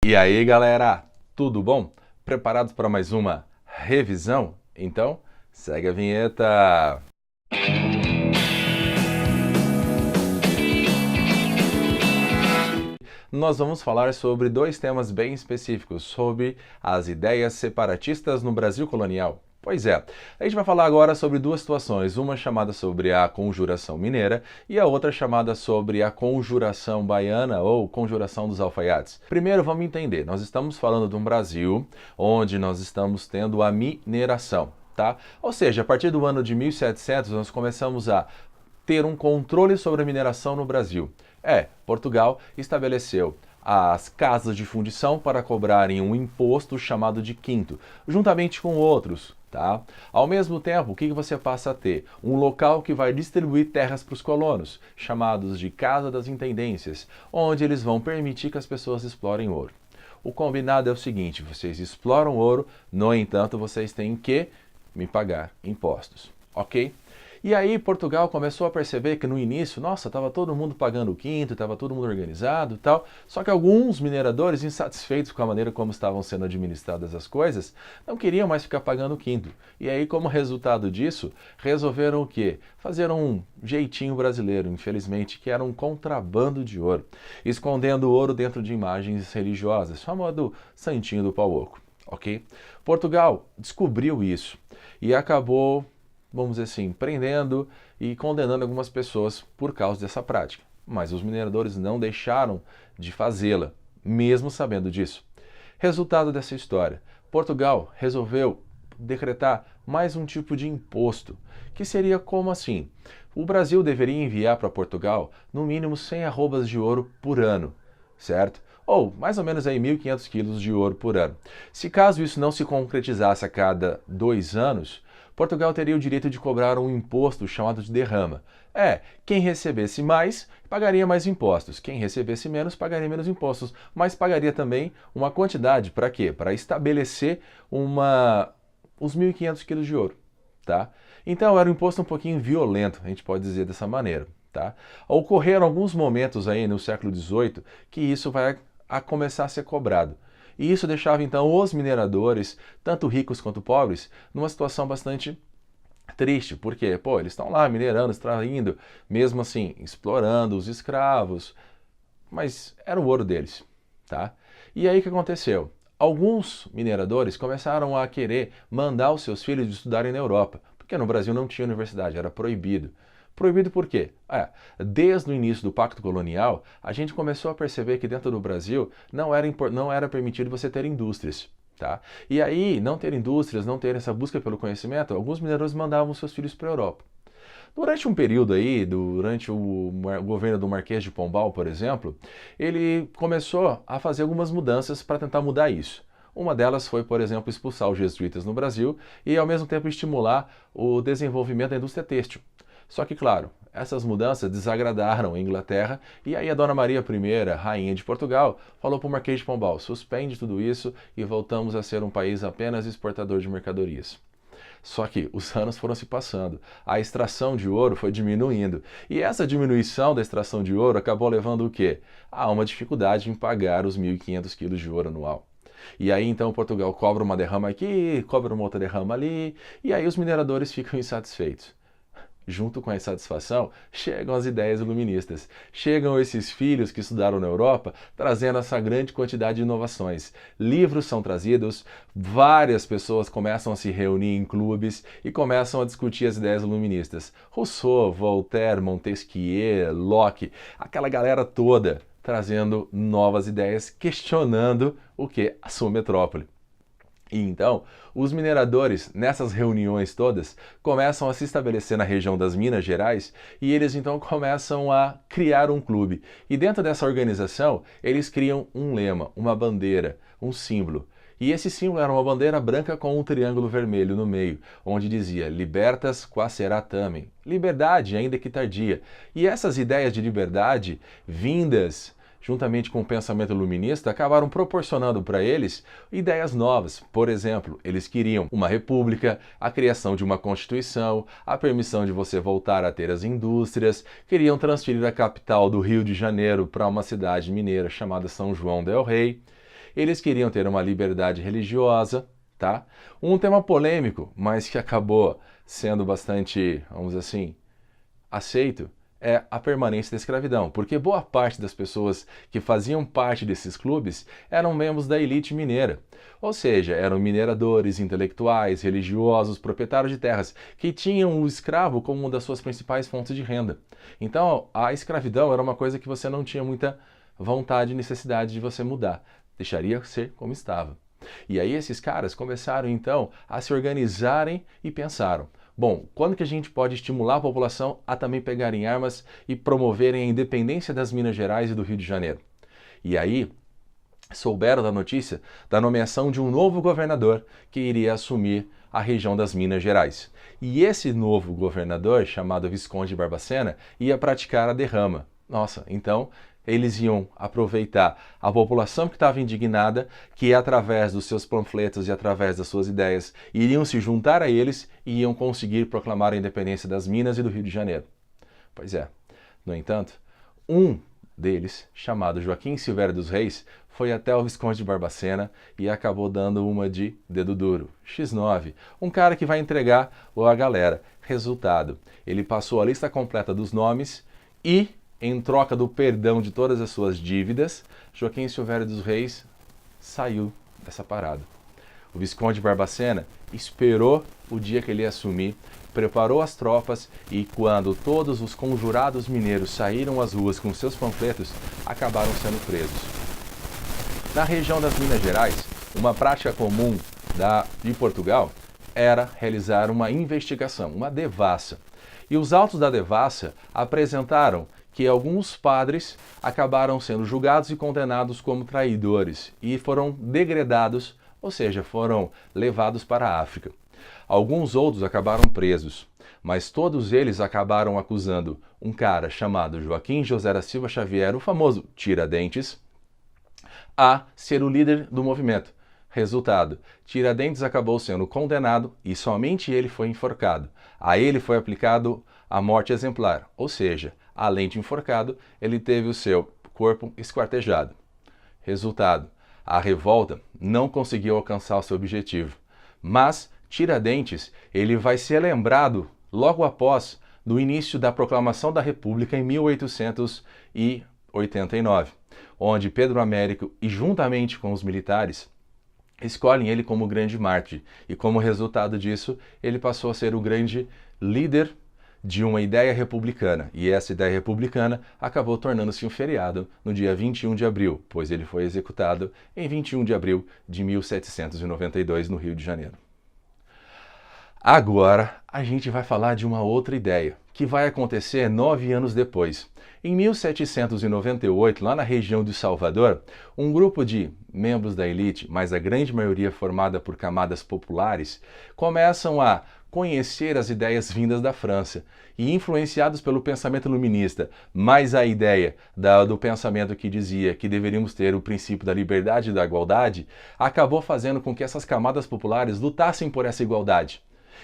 E aí, galera, tudo bom? Preparados para mais uma revisão? Então, segue a vinheta. Nós vamos falar sobre dois temas bem específicos, sobre as ideias separatistas no Brasil colonial. Pois é, a gente vai falar agora sobre duas situações, uma chamada sobre a Conjuração Mineira e a outra chamada sobre a Conjuração Baiana ou Conjuração dos Alfaiates. Primeiro vamos entender, nós estamos falando de um Brasil onde nós estamos tendo a mineração, tá? Ou seja, a partir do ano de 1700 nós começamos a ter um controle sobre a mineração no Brasil. Portugal estabeleceu as casas de fundição para cobrarem um imposto chamado de quinto, juntamente com outros, tá? Ao mesmo tempo, o que você passa a ter? Um local que vai distribuir terras para os colonos, chamados de Casa das Intendências, onde eles vão permitir que as pessoas explorem ouro. O combinado é o seguinte, vocês exploram ouro, no entanto, vocês têm que me pagar impostos, ok? E aí Portugal começou a perceber que no início, nossa, estava todo mundo pagando o quinto, estava todo mundo organizado e tal, só que alguns mineradores, insatisfeitos com a maneira como estavam sendo administradas as coisas, não queriam mais ficar pagando o quinto. E aí, como resultado disso, resolveram o quê? Fazer um jeitinho brasileiro, infelizmente, que era um contrabando de ouro, escondendo o ouro dentro de imagens religiosas, chamado Santinho do Pau Oco, ok? Portugal descobriu isso e acabou, vamos dizer assim, prendendo e condenando algumas pessoas por causa dessa prática. Mas os mineradores não deixaram de fazê-la, mesmo sabendo disso. Resultado dessa história, Portugal resolveu decretar mais um tipo de imposto, que seria como assim? O Brasil deveria enviar para Portugal no mínimo 100 arrobas de ouro por ano, certo? Ou mais ou menos aí 1.500 quilos de ouro por ano. Se caso isso não se concretizasse a cada 2 anos, Portugal teria o direito de cobrar um imposto chamado de derrama. Quem recebesse mais, pagaria mais impostos. Quem recebesse menos, pagaria menos impostos. Mas pagaria também uma quantidade. Para quê? Para estabelecer os 1.500 quilos de ouro. Tá? Então era um imposto um pouquinho violento, a gente pode dizer dessa maneira. Tá? Ocorreram alguns momentos aí no século XVIII que isso vai começar a ser cobrado. E isso deixava então os mineradores, tanto ricos quanto pobres, numa situação bastante triste, porque, eles estão lá minerando, extraindo, mesmo assim, explorando os escravos, mas era o ouro deles, tá? E aí o que aconteceu? Alguns mineradores começaram a querer mandar os seus filhos estudarem na Europa, porque no Brasil não tinha universidade, era proibido. Proibido por quê? Desde o início do Pacto Colonial, a gente começou a perceber que dentro do Brasil não era permitido você ter indústrias. Tá? E aí, não ter indústrias, não ter essa busca pelo conhecimento, alguns mineradores mandavam seus filhos para a Europa. Durante um período aí, durante o governo do Marquês de Pombal, por exemplo, ele começou a fazer algumas mudanças para tentar mudar isso. Uma delas foi, por exemplo, expulsar os jesuítas no Brasil e, ao mesmo tempo, estimular o desenvolvimento da indústria têxtil. Só que, claro, essas mudanças desagradaram a Inglaterra e aí a Dona Maria I, rainha de Portugal, falou para o Marquês de Pombal, suspende tudo isso e voltamos a ser um país apenas exportador de mercadorias. Só que os anos foram se passando, a extração de ouro foi diminuindo e essa diminuição da extração de ouro acabou levando o quê? A uma dificuldade em pagar os 1.500 quilos de ouro anual. E aí então Portugal cobra uma derrama aqui, cobra uma outra derrama ali e aí os mineradores ficam insatisfeitos. Junto com a insatisfação, chegam as ideias iluministas. Chegam esses filhos que estudaram na Europa, trazendo essa grande quantidade de inovações. Livros são trazidos, várias pessoas começam a se reunir em clubes e começam a discutir as ideias iluministas. Rousseau, Voltaire, Montesquieu, Locke, aquela galera toda trazendo novas ideias, questionando o que? A sua metrópole. E então, os mineradores, nessas reuniões todas, começam a se estabelecer na região das Minas Gerais e eles então começam a criar um clube. E dentro dessa organização, eles criam um lema, uma bandeira, um símbolo. E esse símbolo era uma bandeira branca com um triângulo vermelho no meio, onde dizia Libertas qua sera tamen, liberdade, ainda que tardia. E essas ideias de liberdade, vindas juntamente com o pensamento iluminista, acabaram proporcionando para eles ideias novas. Por exemplo, eles queriam uma república, a criação de uma constituição, a permissão de você voltar a ter as indústrias, queriam transferir a capital do Rio de Janeiro para uma cidade mineira chamada São João del Rei. Eles queriam ter uma liberdade religiosa, tá? Um tema polêmico, mas que acabou sendo bastante, vamos dizer assim, aceito, é a permanência da escravidão, porque boa parte das pessoas que faziam parte desses clubes eram membros da elite mineira, ou seja, eram mineradores, intelectuais, religiosos, proprietários de terras, que tinham o escravo como uma das suas principais fontes de renda. Então, a escravidão era uma coisa que você não tinha muita vontade e necessidade de você mudar, deixaria ser como estava. E aí esses caras começaram então a se organizarem e pensaram: bom, quando que a gente pode estimular a população a também pegarem armas e promoverem a independência das Minas Gerais e do Rio de Janeiro? E aí souberam da notícia da nomeação de um novo governador que iria assumir a região das Minas Gerais. E esse novo governador, chamado Visconde de Barbacena, ia praticar a derrama. Nossa, então eles iam aproveitar a população que estava indignada, que através dos seus panfletos e através das suas ideias iriam se juntar a eles e iam conseguir proclamar a independência das Minas e do Rio de Janeiro. Pois é, no entanto, um deles, chamado Joaquim Silvério dos Reis, foi até o Visconde de Barbacena e acabou dando uma de dedo duro, X9, um cara que vai entregar a galera. Resultado, ele passou a lista completa dos nomes e, em troca do perdão de todas as suas dívidas, Joaquim Silvério dos Reis saiu dessa parada. O Visconde de Barbacena esperou o dia que ele ia assumir, preparou as tropas e, quando todos os conjurados mineiros saíram às ruas com seus panfletos, acabaram sendo presos. Na região das Minas Gerais, uma prática comum de Portugal era realizar uma investigação, uma devassa. E os autos da devassa apresentaram que alguns padres acabaram sendo julgados e condenados como traidores e foram degredados, ou seja, foram levados para a África. Alguns outros acabaram presos, mas todos eles acabaram acusando um cara chamado Joaquim José da Silva Xavier, o famoso Tiradentes, a ser o líder do movimento. Resultado, Tiradentes acabou sendo condenado e somente ele foi enforcado. A ele foi aplicado a morte exemplar, ou seja, além de enforcado, ele teve o seu corpo esquartejado. Resultado, a revolta não conseguiu alcançar o seu objetivo. Mas Tiradentes, ele vai ser lembrado logo após no início da proclamação da República em 1889, onde Pedro Américo e juntamente com os militares escolhem ele como grande mártir e como resultado disso ele passou a ser o grande líder de uma ideia republicana, e essa ideia republicana acabou tornando-se um feriado no dia 21 de abril, pois ele foi executado em 21 de abril de 1792 no Rio de Janeiro. Agora a gente vai falar de uma outra ideia, que vai acontecer 9 anos depois. Em 1798, lá na região de Salvador, um grupo de membros da elite, mas a grande maioria formada por camadas populares, começam a conhecer as ideias vindas da França e influenciados pelo pensamento iluminista, mais a ideia do pensamento que dizia que deveríamos ter o princípio da liberdade e da igualdade, acabou fazendo com que essas camadas populares lutassem por essa igualdade.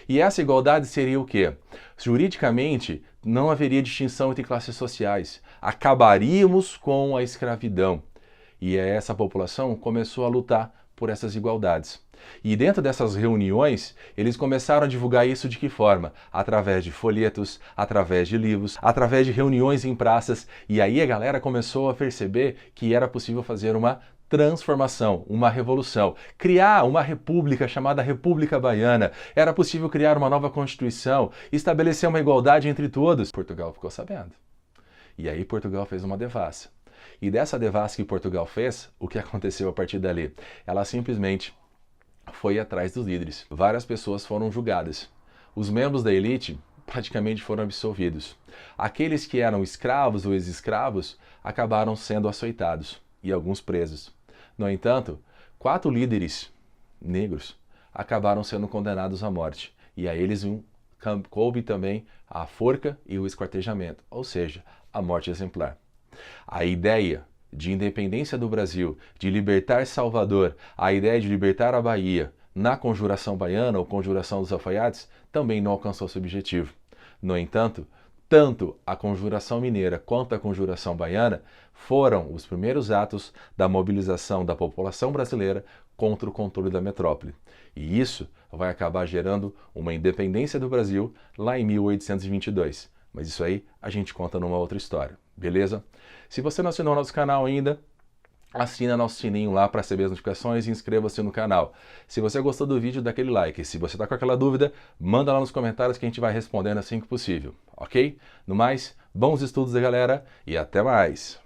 E essa igualdade seria o quê? Juridicamente, não haveria distinção entre classes sociais. Acabaríamos com a escravidão. E essa população começou a lutar por essas igualdades. E dentro dessas reuniões, eles começaram a divulgar isso de que forma? Através de folhetos, através de livros, através de reuniões em praças. E aí a galera começou a perceber que era possível fazer uma transformação, uma revolução, criar uma república chamada República Baiana. Era possível criar uma nova Constituição, estabelecer uma igualdade entre todos. Portugal ficou sabendo. E aí Portugal fez uma devassa. E dessa devassa que Portugal fez, o que aconteceu a partir dali? Ela simplesmente foi atrás dos líderes. Várias pessoas foram julgadas. Os membros da elite praticamente foram absolvidos. Aqueles que eram escravos ou ex-escravos acabaram sendo açoitados e alguns presos. No entanto, 4 líderes negros acabaram sendo condenados à morte. E a eles coube também a forca e o esquartejamento, ou seja, a morte exemplar. A ideia de independência do Brasil, de libertar Salvador, a ideia de libertar a Bahia na Conjuração Baiana ou Conjuração dos Alfaiates, também não alcançou seu objetivo. No entanto, tanto a Conjuração Mineira quanto a Conjuração Baiana foram os primeiros atos da mobilização da população brasileira contra o controle da metrópole. E isso vai acabar gerando uma independência do Brasil lá em 1822. Mas isso aí a gente conta numa outra história, beleza? Se você não assinou nosso canal ainda, assina nosso sininho lá para receber as notificações e inscreva-se no canal. Se você gostou do vídeo, dá aquele like. Se você está com aquela dúvida, manda lá nos comentários que a gente vai respondendo assim que possível, ok? No mais, bons estudos, galera, e até mais!